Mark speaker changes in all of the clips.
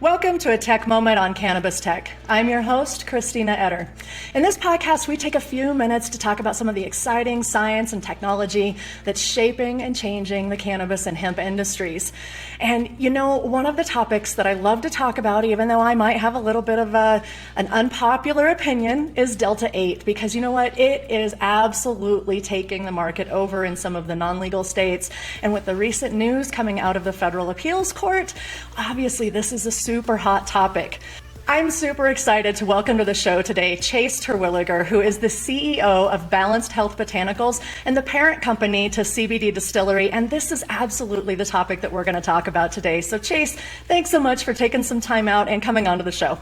Speaker 1: Welcome to a Tech Moment on Cannabis Tech. I'm your host, Christina Etter. In this podcast, we take a few minutes to talk about some of the exciting science and technology that's shaping and changing the cannabis and hemp industries. And you know, one of the topics that I love to talk about, even though I might have a little bit of an unpopular opinion, is Delta-8, because you know what? It is absolutely taking the market over in some of the non-legal states. And with the recent news coming out of the Federal Appeals Court, obviously this is a super hot topic. I'm super excited to welcome to the show today Chase Terwilliger, who is the CEO of Balanced Health Botanicals and the parent company to CBD Distillery. And this is absolutely the topic that we're going to talk about today. So Chase, thanks so much for taking some time out and coming onto the show.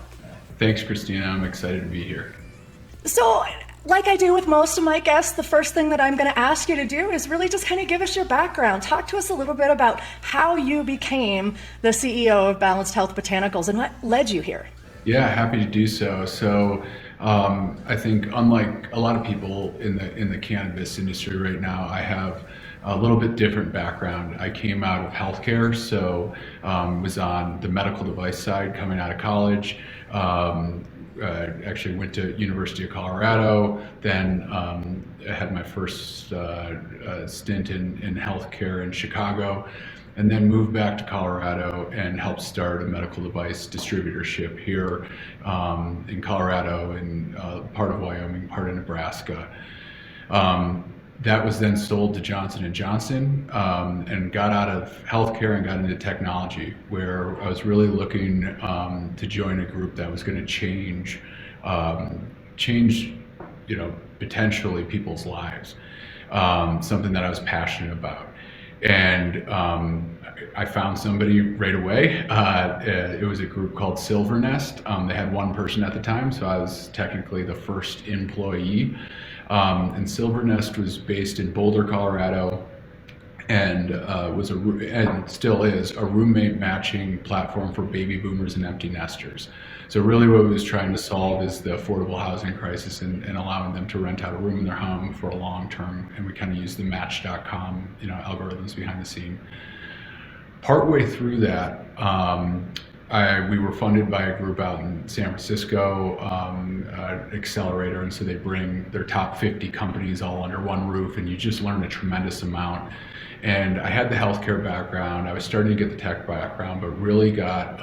Speaker 2: Thanks, Christina. I'm excited to be here.
Speaker 1: So, like I do with most of my guests, the first thing that I'm going to ask you to do is really just kind of give us your background. Talk to us a little bit about how you became the CEO of Balanced Health Botanicals and what led you here.
Speaker 2: Yeah, happy to do so. So I think unlike a lot of people in the cannabis industry right now, I have a little bit different background. I came out of healthcare, so was on the medical device side coming out of college. Actually went to University of Colorado, then I had my first stint in healthcare in Chicago, and then moved back to Colorado and helped start a medical device distributorship here in Colorado and part of Wyoming, part of Nebraska. That was then sold to Johnson & Johnson and got out of healthcare and got into technology, where I was really looking to join a group that was going to change, potentially people's lives, something that I was passionate about. And I found somebody right away. It was a group called Silver Nest. They had one person at the time, so I was technically the first employee. And Silver Nest was based in Boulder, Colorado, and and still is a roommate matching platform for baby boomers and empty nesters. So really what we was trying to solve is the affordable housing crisis and allowing them to rent out a room in their home for a long term. And we kind of used the Match.com, algorithms behind the scene. Partway through that, we were funded by a group out in San Francisco, accelerator, and so they bring their top 50 companies all under one roof, and you just learn a tremendous amount. And I had the healthcare background, I was starting to get the tech background, but really got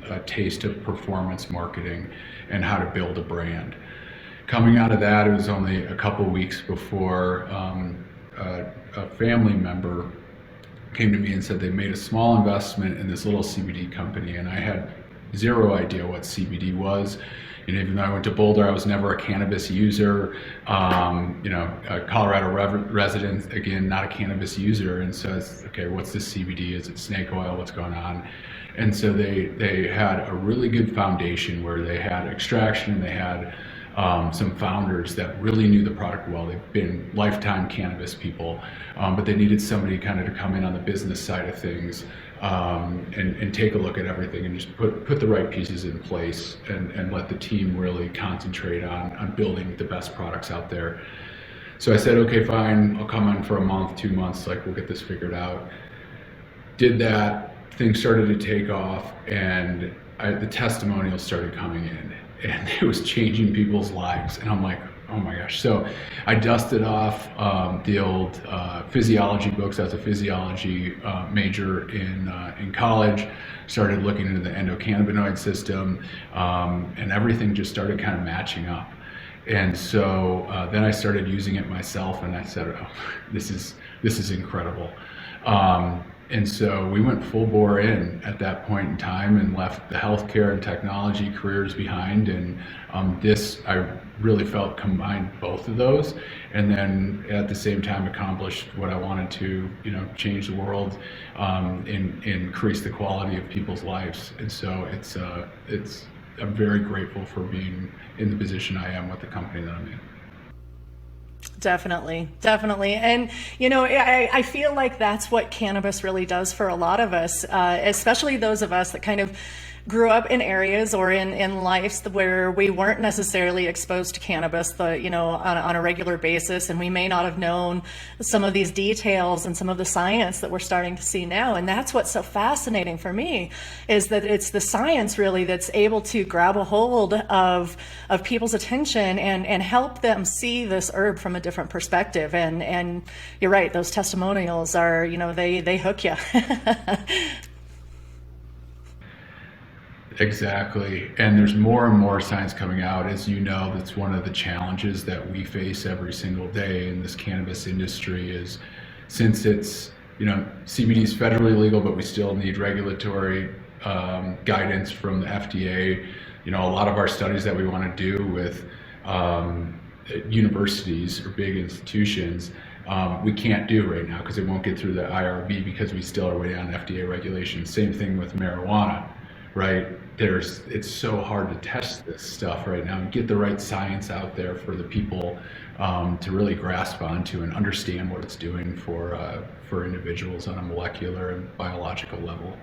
Speaker 2: a taste of performance marketing and how to build a brand. Coming out of that, it was only a couple weeks before a family member came to me and said they made a small investment in this little CBD company, and I had zero idea what CBD was. And even though I went to Boulder, I was never a cannabis user. A Colorado resident, again, not a cannabis user. And so it's, okay, what's this CBD? Is it snake oil? What's going on? And so they had a really good foundation where they had extraction, and they had some founders that really knew the product well. They've been lifetime cannabis people, but they needed somebody kind of to come in on the business side of things and take a look at everything and just put the right pieces in place and let the team really concentrate on building the best products out there. So I said, okay, fine, I'll come on for a month, 2 months, we'll get this figured out. Did that, things started to take off, and the testimonials started coming in. And it was changing people's lives. And I'm like, oh my gosh. So I dusted off the old physiology books. I was a physiology major in college, started looking into the endocannabinoid system, and everything just started kind of matching up. And so then I started using it myself, and I said, oh, this is incredible. And so we went full bore in at that point in time and left the healthcare and technology careers behind. And this, I really felt, combined both of those. And then at the same time accomplished what I wanted to, change the world, increase the quality of people's lives. And so I'm very grateful for being in the position I am with the company that I'm in.
Speaker 1: Definitely. And, I feel like that's what cannabis really does for a lot of us, especially those of us that kind of grew up in areas or in lives where we weren't necessarily exposed to cannabis, on a regular basis, and we may not have known some of these details and some of the science that we're starting to see now. And that's what's so fascinating for me, is that it's the science really that's able to grab a hold of people's attention and help them see this herb from a different perspective. And you're right, those testimonials are, they hook you.
Speaker 2: Exactly. And there's more and more science coming out. As you know, that's one of the challenges that we face every single day in this cannabis industry is, since it's, CBD is federally legal, but we still need regulatory guidance from the FDA. A lot of our studies that we want to do with universities or big institutions, we can't do right now because it won't get through the IRB because we still are waiting on FDA regulations. Same thing with marijuana, right? It's so hard to test this stuff right now and get the right science out there for the people to really grasp onto and understand what it's doing for individuals on a molecular and biological level.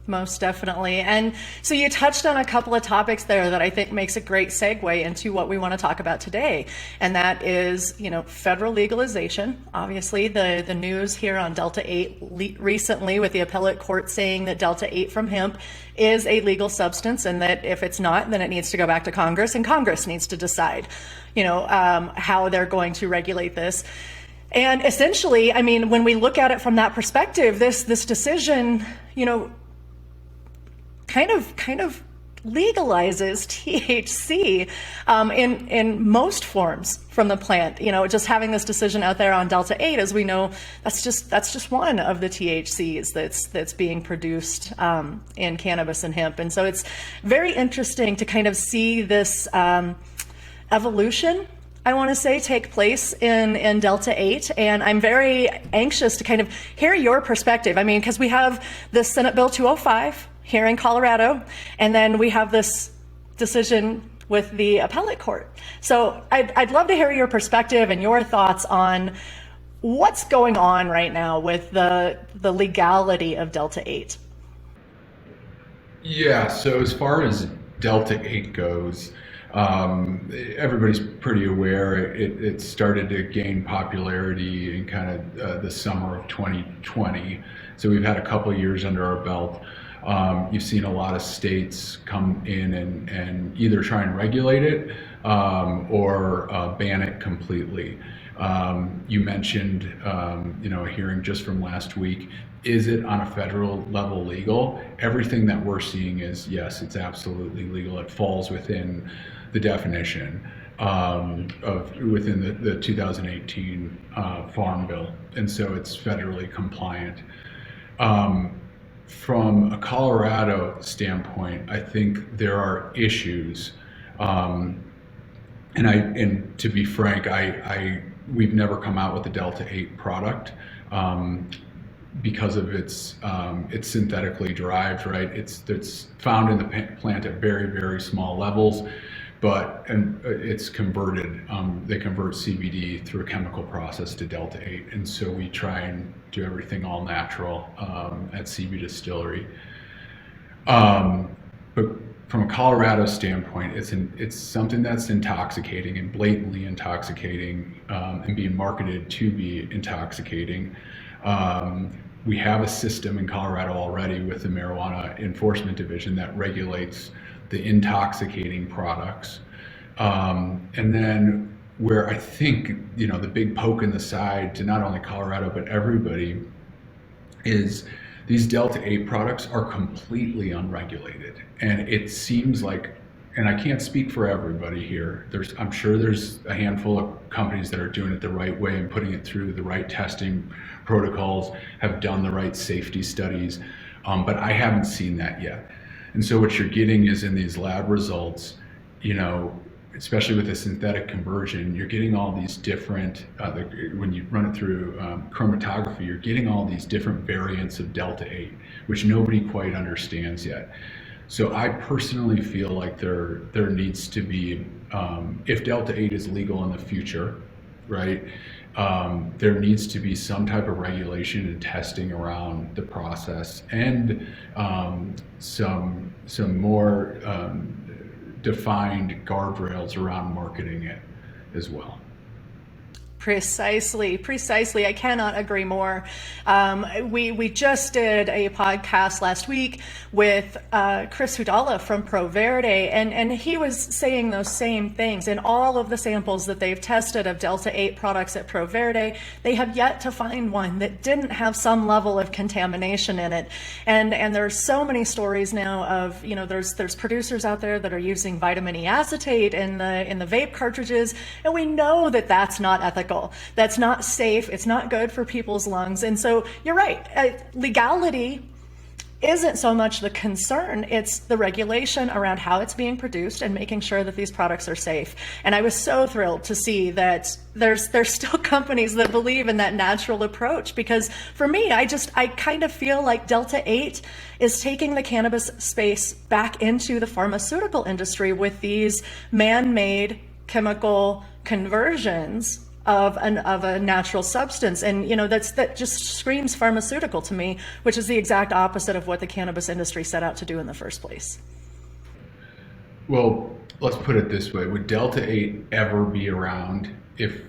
Speaker 1: Most definitely. And so you touched on a couple of topics there that I think makes a great segue into what we want to talk about today. And that is, federal legalization. Obviously, the news here on Delta-8 recently with the appellate court saying that Delta-8 from hemp is a legal substance, and that if it's not, then it needs to go back to Congress, and Congress needs to decide, how they're going to regulate this. And essentially, when we look at it from that perspective, this decision, kind of legalizes THC in most forms from the plant. Just having this decision out there on Delta-8, as we know, that's just one of the THCs that's being produced in cannabis and hemp. And so it's very interesting to kind of see this evolution, I want to say, take place in Delta-8. And I'm very anxious to kind of hear your perspective. Because we have the Senate Bill 205 here in Colorado, and then we have this decision with the appellate court. So I'd love to hear your perspective and your thoughts on what's going on right now with the legality of Delta-8.
Speaker 2: Yeah, so as far as Delta-8 goes, everybody's pretty aware. It started to gain popularity in kind of the summer of 2020. So we've had a couple of years under our belt. You've seen a lot of states come in and either try and regulate it or ban it completely. You mentioned, a hearing just from last week. Is it on a federal level legal? Everything that we're seeing is, yes, it's absolutely legal. It falls within the definition within the 2018 Farm Bill, and so it's federally compliant. From a Colorado standpoint, I think there are issues, and to be frank, we've never come out with a Delta-8 product because of its synthetically derived, right? It's found in the plant at very, very small levels, and it's converted. They convert CBD through a chemical process to Delta-8, and so we try and do everything all natural at CBD Distillery. But from a Colorado standpoint, it's something that's intoxicating and blatantly intoxicating, and being marketed to be intoxicating. We have a system in Colorado already with the Marijuana Enforcement Division that regulates the intoxicating products. And then where I think, the big poke in the side to not only Colorado, but everybody, is these Delta-8 products are completely unregulated. And it seems like, and I can't speak for everybody here, I'm sure there's a handful of companies that are doing it the right way and putting it through the right testing protocols, have done the right safety studies, but I haven't seen that yet. And so what you're getting is, in these lab results, especially with the synthetic conversion, you're getting all these different, when you run it through chromatography, you're getting all these different variants of Delta-8, which nobody quite understands yet. So I personally feel like there needs to be, if Delta-8 is legal in the future, right, there needs to be some type of regulation and testing around the process, and some more defined guardrails around marketing it as well.
Speaker 1: Precisely. I cannot agree more. We just did a podcast last week with Chris Hudala from Pro Verde, and he was saying those same things. In all of the samples that they've tested of Delta-8 products at Pro Verde, they have yet to find one that didn't have some level of contamination in it. And there's so many stories now of, there's producers out there that are using vitamin E acetate in the vape cartridges, and we know that that's not ethical. That's not safe. It's not good for people's lungs. And so you're right. Legality isn't so much the concern. It's the regulation around how it's being produced and making sure that these products are safe. And I was so thrilled to see that there's still companies that believe in that natural approach, because for me, I kind of feel like Delta-8 is taking the cannabis space back into the pharmaceutical industry with these man-made chemical conversions of a natural substance. And that just screams pharmaceutical to me, which is the exact opposite of what the cannabis industry set out to do in the first place.
Speaker 2: Well, let's put it this way. Would Delta-8 ever be around if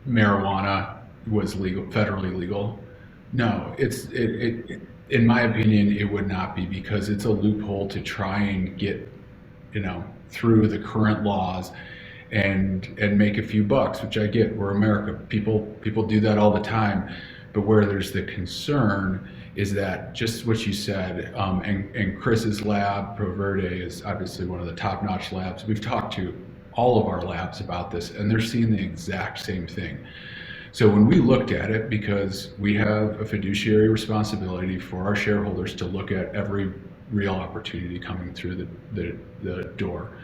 Speaker 2: marijuana was federally legal? No, in my opinion, it would not be, because it's a loophole to try and get, through the current laws and make a few bucks, which I get. We're America. People do that all the time. But where there's the concern is that, just what you said, and Chris's lab, Pro Verde, is obviously one of the top-notch labs. We've talked to all of our labs about this, and they're seeing the exact same thing. So when we looked at it, because we have a fiduciary responsibility for our shareholders to look at every real opportunity coming through the door,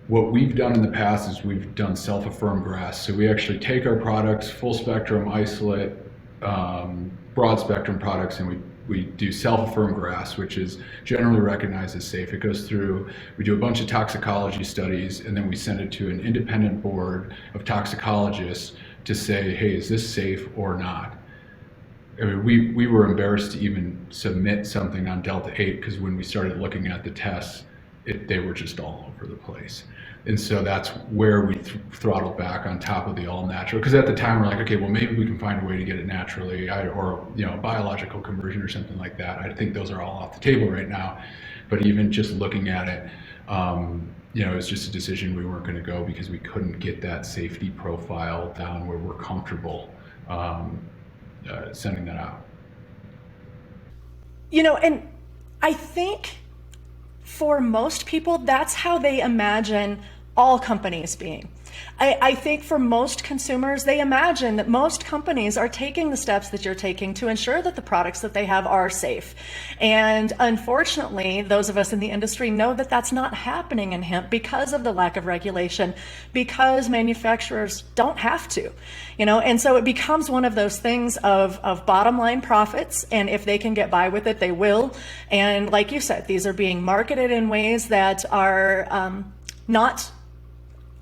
Speaker 2: what we've done in the past is we've done self-affirmed grass. So we actually take our products, full spectrum, isolate, broad spectrum products, and we do self-affirmed grass, which is generally recognized as safe. It goes through, we do a bunch of toxicology studies, and then we send it to an independent board of toxicologists to say, hey, is this safe or not? I mean, we were embarrassed to even submit something on Delta-8, because when we started looking at the tests, they were just all over the place. And so that's where we throttled back on top of the all natural, because at the time we're like, okay, well, maybe we can find a way to get it naturally, or biological conversion or something like that. I think those are all off the table right now. But even just looking at it, it was just a decision we weren't going to go, because we couldn't get that safety profile down where we're comfortable sending that out.
Speaker 1: And I think for most people, that's how they imagine all companies being. I think for most consumers, they imagine that most companies are taking the steps that you're taking to ensure that the products that they have are safe. And unfortunately, those of us in the industry know that that's not happening in hemp because of the lack of regulation, because manufacturers don't have to, and so it becomes one of those things of bottom line profits. And if they can get by with it, they will. And like you said, these are being marketed in ways that are not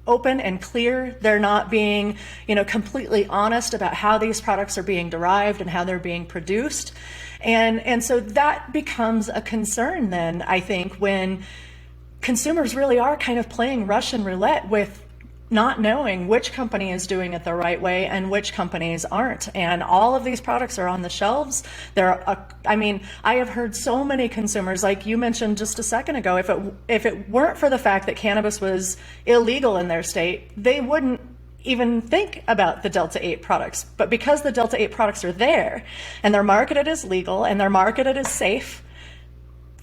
Speaker 1: open and clear. They're not being, completely honest about how these products are being derived and how they're being produced. And so that becomes a concern then, I think, when consumers really are kind of playing Russian roulette with not knowing which company is doing it the right way and which companies aren't. And all of these products are on the shelves. I have heard so many consumers, like you mentioned just a second ago, if it weren't for the fact that cannabis was illegal in their state, they wouldn't even think about the Delta-8 products. But because the Delta-8 products are there and they're marketed as legal and they're marketed as safe,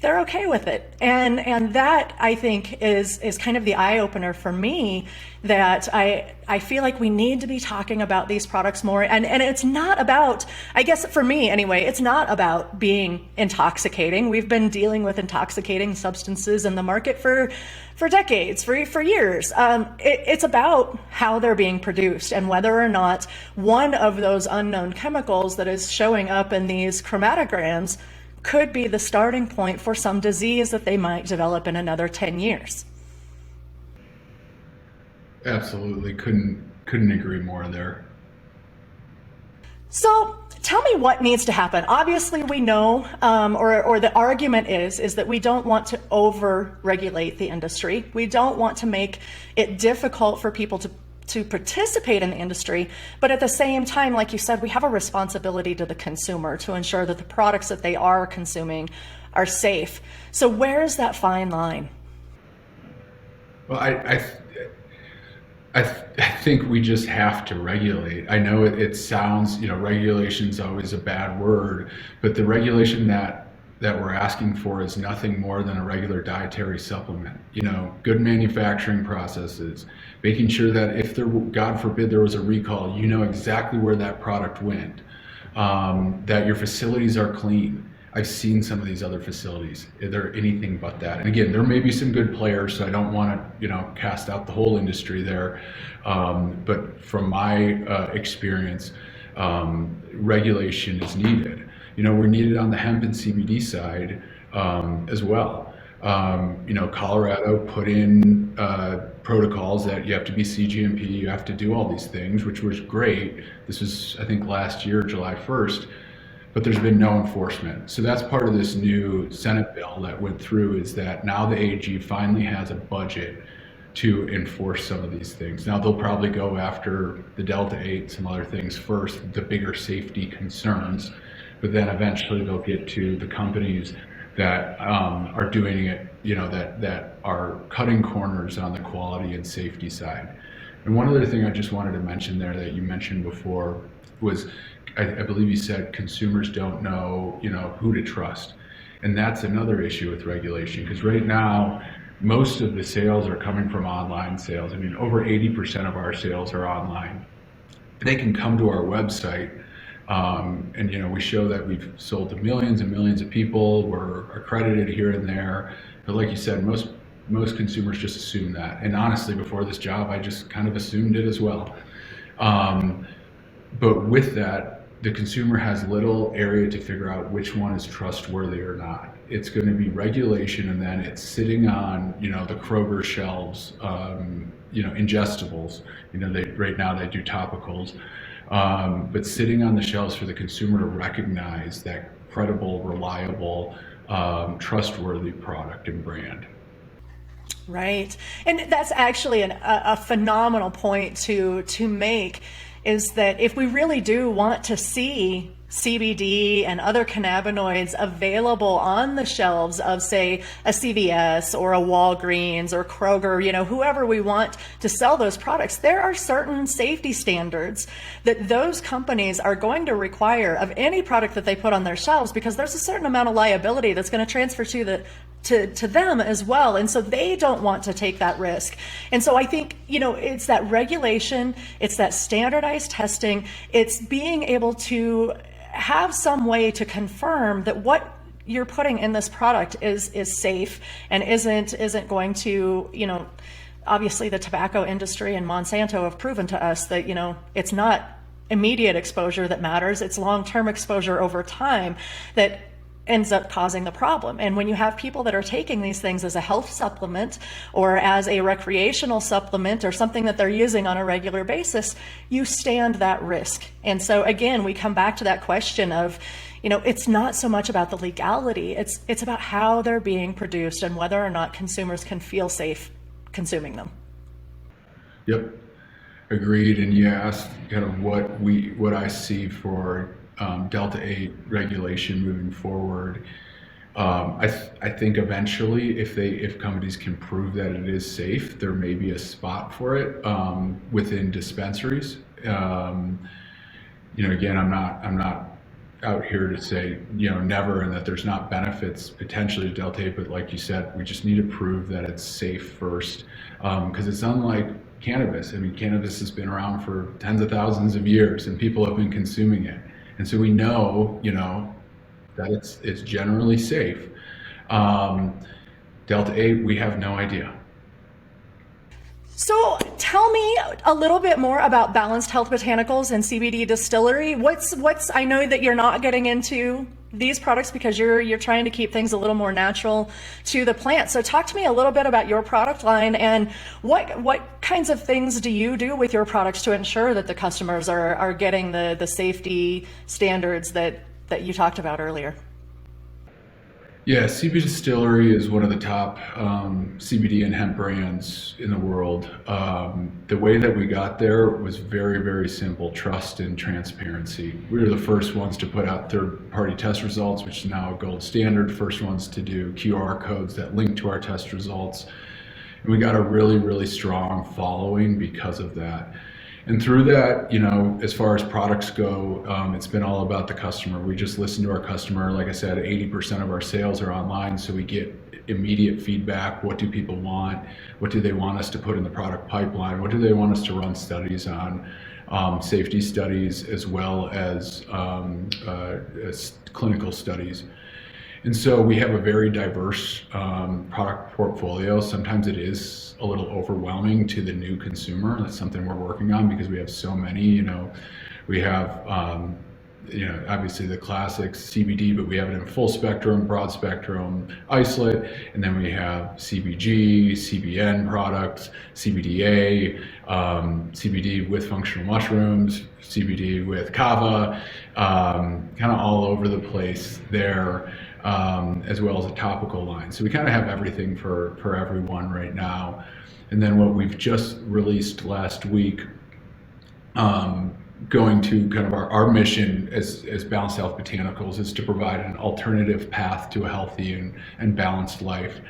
Speaker 1: they're okay with it. And that, I think, is kind of the eye-opener for me, that I feel like we need to be talking about these products more. And it's not about, I guess for me anyway, it's not about being intoxicating. We've been dealing with intoxicating substances in the market for decades, for years. It's about how they're being produced and whether or not one of those unknown chemicals that is showing up in these chromatograms could be the starting point for some disease that they might develop in another 10 years.
Speaker 2: Absolutely. Couldn't agree more there.
Speaker 1: So tell me what needs to happen. Obviously, we know, or the argument is that we don't want to over-regulate the industry. We don't want to make it difficult for people to participate in the industry. But at the same time, like you said, we have a responsibility to the consumer to ensure that the products that they are consuming are safe. So where is that fine line?
Speaker 2: Well, I think we just have to regulate. I know it sounds, regulation's always a bad word, but the regulation that we're asking for is nothing more than a regular dietary supplement. Good manufacturing processes, making sure that if there, God forbid, there was a recall, you know exactly where that product went, that your facilities are clean. I've seen some of these other facilities. They're anything but that. And again, there may be some good players, so I don't want to, cast out the whole industry there. But from my experience, regulation is needed. We're needed on the hemp and CBD side as well. Colorado put in protocols that you have to be CGMP, you have to do all these things, which was great. This was, I think, last year, July 1st. But there's been no enforcement. So that's part of this new Senate bill that went through, is that now the AG finally has a budget to enforce some of these things. Now they'll probably go after the Delta-8, some other things first, the bigger safety concerns, but then eventually they'll get to the companies that are doing it, that are cutting corners on the quality and safety side. And one other thing I just wanted to mention there that you mentioned before was, I believe you said consumers don't know, who to trust. And that's another issue with regulation, because right now, most of the sales are coming from online sales. I mean, over 80% of our sales are online. They can come to our website, and we show that we've sold to millions and millions of people. We're accredited here and there. But like you said, most consumers just assume that. And honestly, before this job, I just kind of assumed it as well. But with that, the consumer has little area to figure out which one is trustworthy or not. It's going to be regulation, and then it's sitting on, the Kroger shelves, ingestibles. Right now they do topicals, but sitting on the shelves for the consumer to recognize that credible, reliable, trustworthy product and brand.
Speaker 1: Right. And that's actually a phenomenal point to make, is that if we really do want to see CBD and other cannabinoids available on the shelves of, say, a CVS or a Walgreens or Kroger, whoever we want to sell those products, there are certain safety standards that those companies are going to require of any product that they put on their shelves, because there's a certain amount of liability that's going to transfer to them as well. And so they don't want to take that risk. And so I think, it's that regulation, it's that standardized testing, it's being able to have some way to confirm that what you're putting in this product is safe and isn't going to, obviously the tobacco industry and Monsanto have proven to us that, it's not immediate exposure that matters, it's long-term exposure over time that ends up causing the problem. And when you have people that are taking these things as a health supplement or as a recreational supplement or something that they're using on a regular basis, you stand that risk. And so again, we come back to that question of, it's not so much about the legality, it's about how they're being produced and whether or not consumers can feel safe consuming them.
Speaker 2: Yep, agreed. And you asked kind of what I see for Delta-8 regulation moving forward. I think eventually, if companies can prove that it is safe, there may be a spot for it within dispensaries. Again, I'm not out here to say never, and that there's not benefits potentially to Delta-8, but like you said, we just need to prove that it's safe first, because it's unlike cannabis. I mean, cannabis has been around for tens of thousands of years, and people have been consuming it. And so we know, that it's generally safe. Delta-8, we have no idea.
Speaker 1: So tell me a little bit more about Balanced Health Botanicals and CBD Distillery. I know that you're not getting into these products because you're trying to keep things a little more natural to the plant. So talk to me a little bit about your product line and what kinds of things do you do with your products to ensure that the customers are getting the safety standards that you talked about earlier?
Speaker 2: Yeah, CBD Distillery is one of the top CBD and hemp brands in the world. The way that we got there was very, very simple: trust and transparency. We were the first ones to put out third-party test results, which is now a gold standard. First ones to do QR codes that link to our test results. And we got a really, really strong following because of that. And through that, as far as products go, it's been all about the customer. We just listen to our customer. Like I said, 80% of our sales are online, so we get immediate feedback. What do people want? What do they want us to put in the product pipeline? What do they want us to run studies on? Safety studies as well as clinical studies. And so we have a very diverse product portfolio. Sometimes it is a little overwhelming to the new consumer. That's something we're working on because we have so many. We have, obviously the classics CBD, but we have it in full spectrum, broad spectrum, isolate, and then we have CBG, CBN products, CBDA, CBD with functional mushrooms, CBD with kava, kind of all over the place there. As well as a topical line. So we kind of have everything for everyone right now. And then what we've just released last week, going to kind of our mission as Balanced Health Botanicals, is to provide an alternative path to a healthy and balanced life.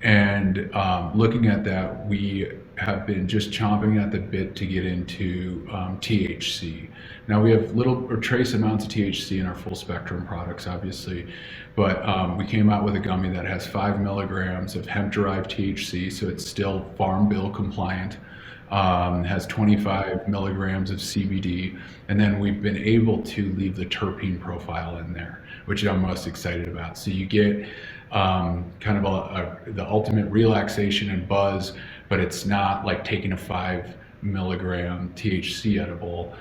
Speaker 2: And looking at that, we have been just chomping at the bit to get into THC. Now we have little or trace amounts of THC in our full spectrum products, obviously, but we came out with a gummy that has 5 milligrams of hemp-derived THC, so it's still Farm Bill compliant. Has 25 milligrams of CBD, and then we've been able to leave the terpene profile in there, which I'm most excited about. So you get kind of the ultimate relaxation and buzz, but it's not like taking a 5 milligram THC edible.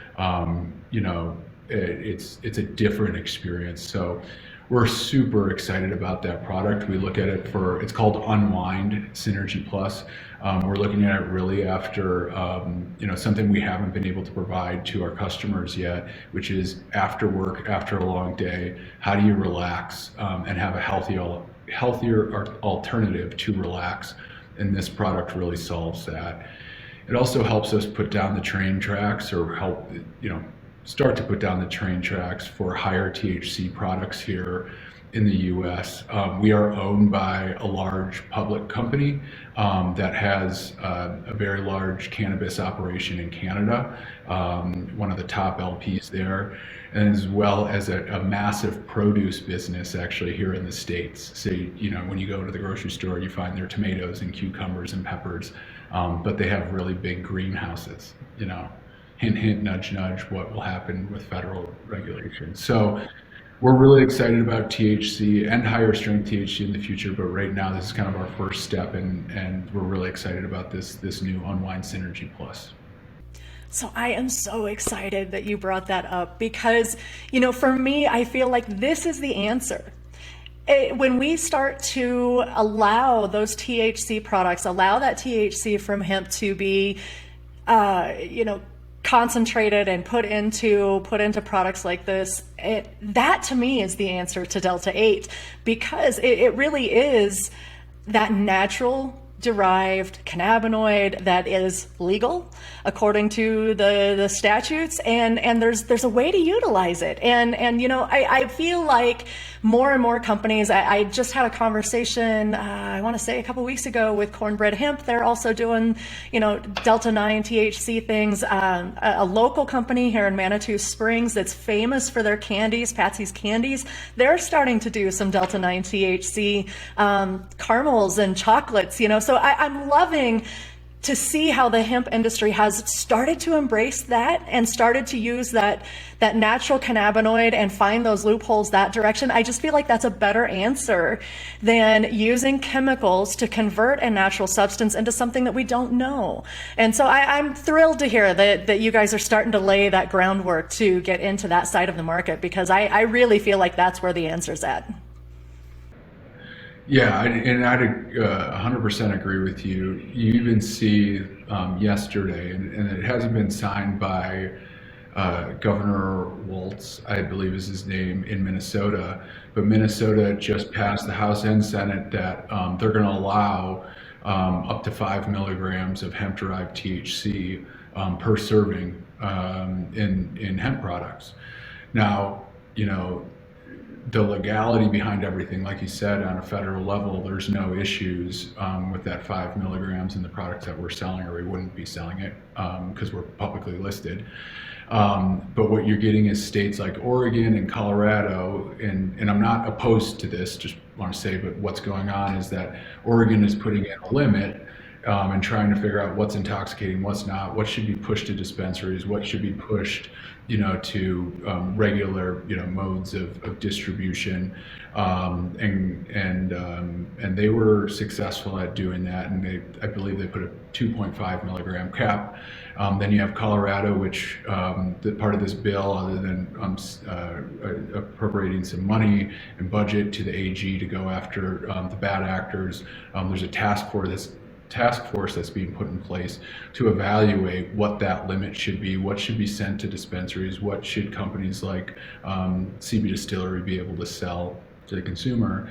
Speaker 2: It's a different experience. So we're super excited about that product. We look at it it's called Unwind Synergy Plus. We're looking at it really after, something we haven't been able to provide to our customers yet, which is after work, after a long day, how do you relax and have a healthier alternative to relax? And this product really solves that. It also helps us put down the train tracks, or help, start to put down the train tracks for higher THC products here in the US. We are owned by a large public company that has a very large cannabis operation in Canada, one of the top LPs there, and as well as a massive produce business actually here in the States. So, when you go to the grocery store, you find their tomatoes and cucumbers and peppers, but they have really big greenhouses, hint, hint, nudge, nudge, what will happen with federal regulation. So we're really excited about THC and higher strength THC in the future, but right now this is kind of our first step, and we're really excited about this new Unwind Synergy Plus.
Speaker 1: So I am so excited that you brought that up because, for me, I feel like this is the answer. When we start to allow those THC products, allow that THC from hemp to be, concentrated and put into products like this, that to me is the answer to Delta-8, because it really is that natural derived cannabinoid that is legal according to the statutes, and there's a way to utilize it, and I feel like more and more companies, I just had a conversation I want to say a couple weeks ago with Cornbread Hemp. They're also doing Delta-9 THC things. A local company here in Manitou Springs that's famous for their candies, Patsy's Candies, they're starting to do some Delta-9 THC caramels and chocolates, so I'm loving to see how the hemp industry has started to embrace that and started to use that natural cannabinoid and find those loopholes that direction, I just feel like that's a better answer than using chemicals to convert a natural substance into something that we don't know. And so I'm thrilled to hear that you guys are starting to lay that groundwork to get into that side of the market, because I really feel like that's where the answer's at.
Speaker 2: Yeah, and I'd 100% agree with you. You even see yesterday, and it hasn't been signed by Governor Waltz, I believe is his name, in Minnesota, but Minnesota just passed the House and Senate that they're going to allow up to 5 milligrams of hemp-derived THC per serving in hemp products. Now, the legality behind everything, like you said, on a federal level, there's no issues with that 5 milligrams in the products that we're selling, or we wouldn't be selling it because we're publicly listed. But what you're getting is states like Oregon and Colorado, and I'm not opposed to this, just want to say, but what's going on is that Oregon is putting in a limit and trying to figure out what's intoxicating, what's not, what should be pushed to dispensaries, what should be pushed, to regular, modes of distribution, and they were successful at doing that, and I believe they put a 2.5 milligram cap. Then you have Colorado, which the part of this bill, other than appropriating some money and budget to the AG to go after the bad actors, there's a task force that's being put in place to evaluate what that limit should be, what should be sent to dispensaries, what should companies like CBD Distillery be able to sell to the consumer.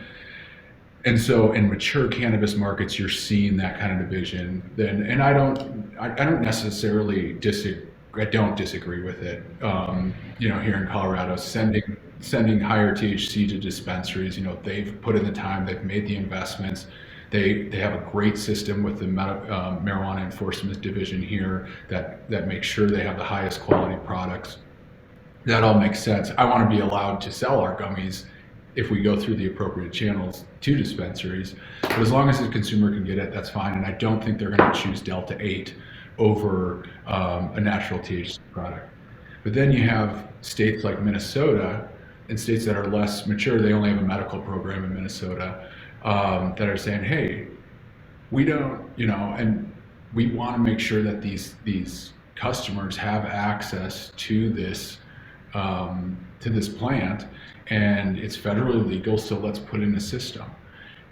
Speaker 2: And so in mature cannabis markets, you're seeing that kind of division. And I don't necessarily disagree with it. Here in Colorado, sending higher THC to dispensaries, they've put in the time, they've made the investments. They have a great system with the marijuana enforcement division here that makes sure they have the highest quality products. That all makes sense. I want to be allowed to sell our gummies if we go through the appropriate channels to dispensaries. But as long as the consumer can get it, that's fine. And I don't think they're going to choose Delta-8 over a natural THC product. But then you have states like Minnesota and states that are less mature. They only have a medical program in Minnesota. That are saying, hey, we don't, and we want to make sure that these customers have access to this plant, and it's federally legal, so let's put in a system.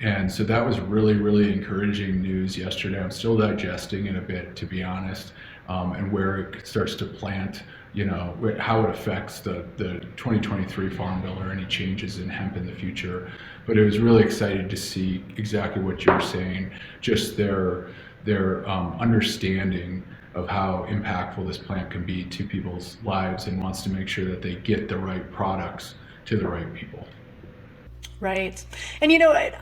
Speaker 2: And so that was really, really encouraging news yesterday. I'm still digesting it a bit, to be honest, and where it starts to plant, how it affects the 2023 Farm Bill or any changes in hemp in the future. But it was really exciting to see exactly what you were saying, just their understanding of how impactful this plant can be to people's lives, and wants to make sure that they get the right products to the right people.
Speaker 1: Right. And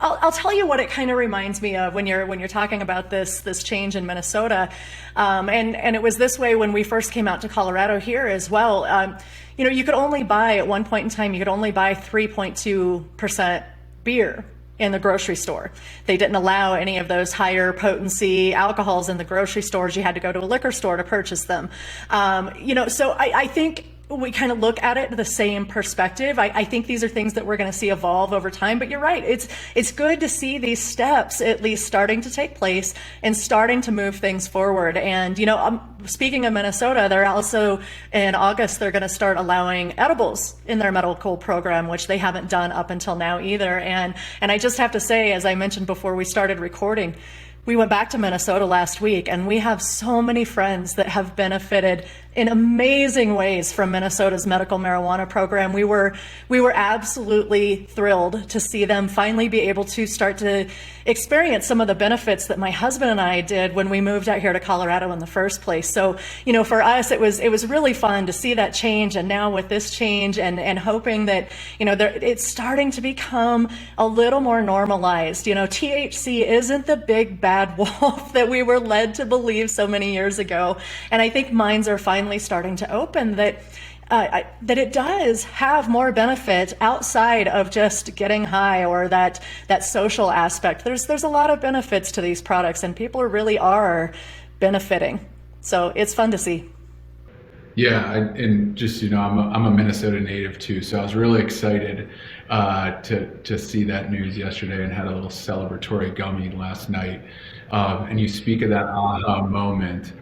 Speaker 1: I'll tell you what it kind of reminds me of when you're talking about this change in Minnesota. And it was this way when we first came out to Colorado here as well. You could only buy, at one point in time, 3.2% beer in the grocery store. They didn't allow any of those higher potency alcohols in the grocery stores. You had to go to a liquor store to purchase them. So I think we kind of look at it the same perspective. I think these are things that we're going to see evolve over time, but you're right. It's good to see these steps at least starting to take place and starting to move things forward. And, speaking of Minnesota, they're also in August, they're going to start allowing edibles in their medical program, which they haven't done up until now either. And I just have to say, as I mentioned before we started recording, we went back to Minnesota last week, and we have so many friends that have benefited in amazing ways from Minnesota's medical marijuana program. We were absolutely thrilled to see them finally be able to start to experience some of the benefits that my husband and I did when we moved out here to Colorado in the first place. So, for us, it was really fun to see that change, and now with this change and hoping that, it's starting to become a little more normalized. THC isn't the big bad wolf that we were led to believe so many years ago. And I think minds are finally starting to open that that it does have more benefit outside of just getting high or that social aspect. There's a lot of benefits to these products, and people really are benefiting. So it's fun to see.
Speaker 2: Yeah, and just I'm a Minnesota native too, so I was really excited to see that news yesterday, and had a little celebratory gummy last night. And you speak of that aha moment.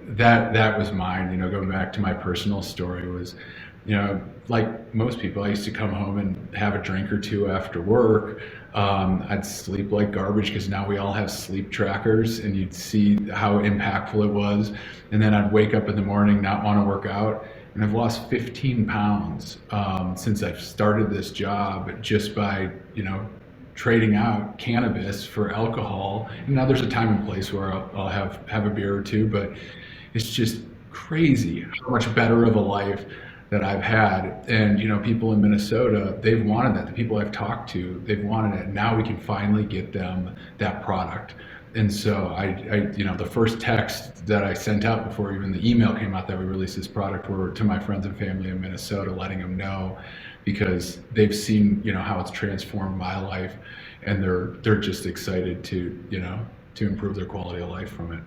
Speaker 2: That was mine. Going back to my personal story was, like most people, I used to come home and have a drink or two after work. I'd sleep like garbage because now we all have sleep trackers, and you'd see how impactful it was. And then I'd wake up in the morning, not want to work out. And I've lost 15 pounds since I've started this job, just by, trading out cannabis for alcohol. And now there's a time and place where I'll have a beer or two, but it's just crazy how much better of a life that I've had. And people in Minnesota, they've wanted that. The people I've talked to, they've wanted it. Now we can finally get them that product. And so I the first text that I sent out before even the email came out that we released this product were to my friends and family in Minnesota, letting them know, because they've seen how it's transformed my life, and they're just excited to improve their quality of life from it.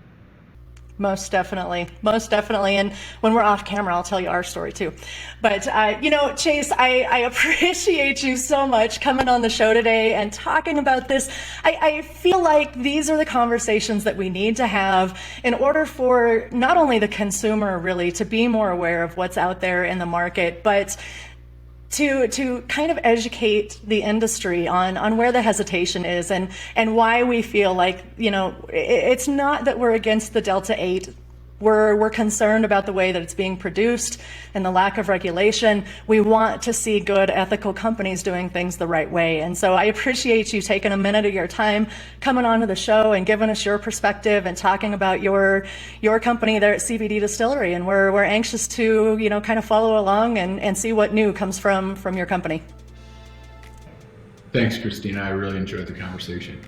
Speaker 1: Most definitely. And when we're off camera, I'll tell you our story too. But, Chase, I appreciate you so much coming on the show today and talking about this. I feel like these are the conversations that we need to have in order for not only the consumer really to be more aware of what's out there in the market, but to kind of educate the industry on where the hesitation is and why we feel like, it's not that we're against the Delta-8. We're concerned about the way that it's being produced and the lack of regulation. We want to see good, ethical companies doing things the right way. And so I appreciate you taking a minute of your time, coming onto the show and giving us your perspective and talking about your company there at CBD Distillery. And we're anxious to, kind of follow along and see what new comes from your company.
Speaker 2: Thanks, Christina. I really enjoyed the conversation.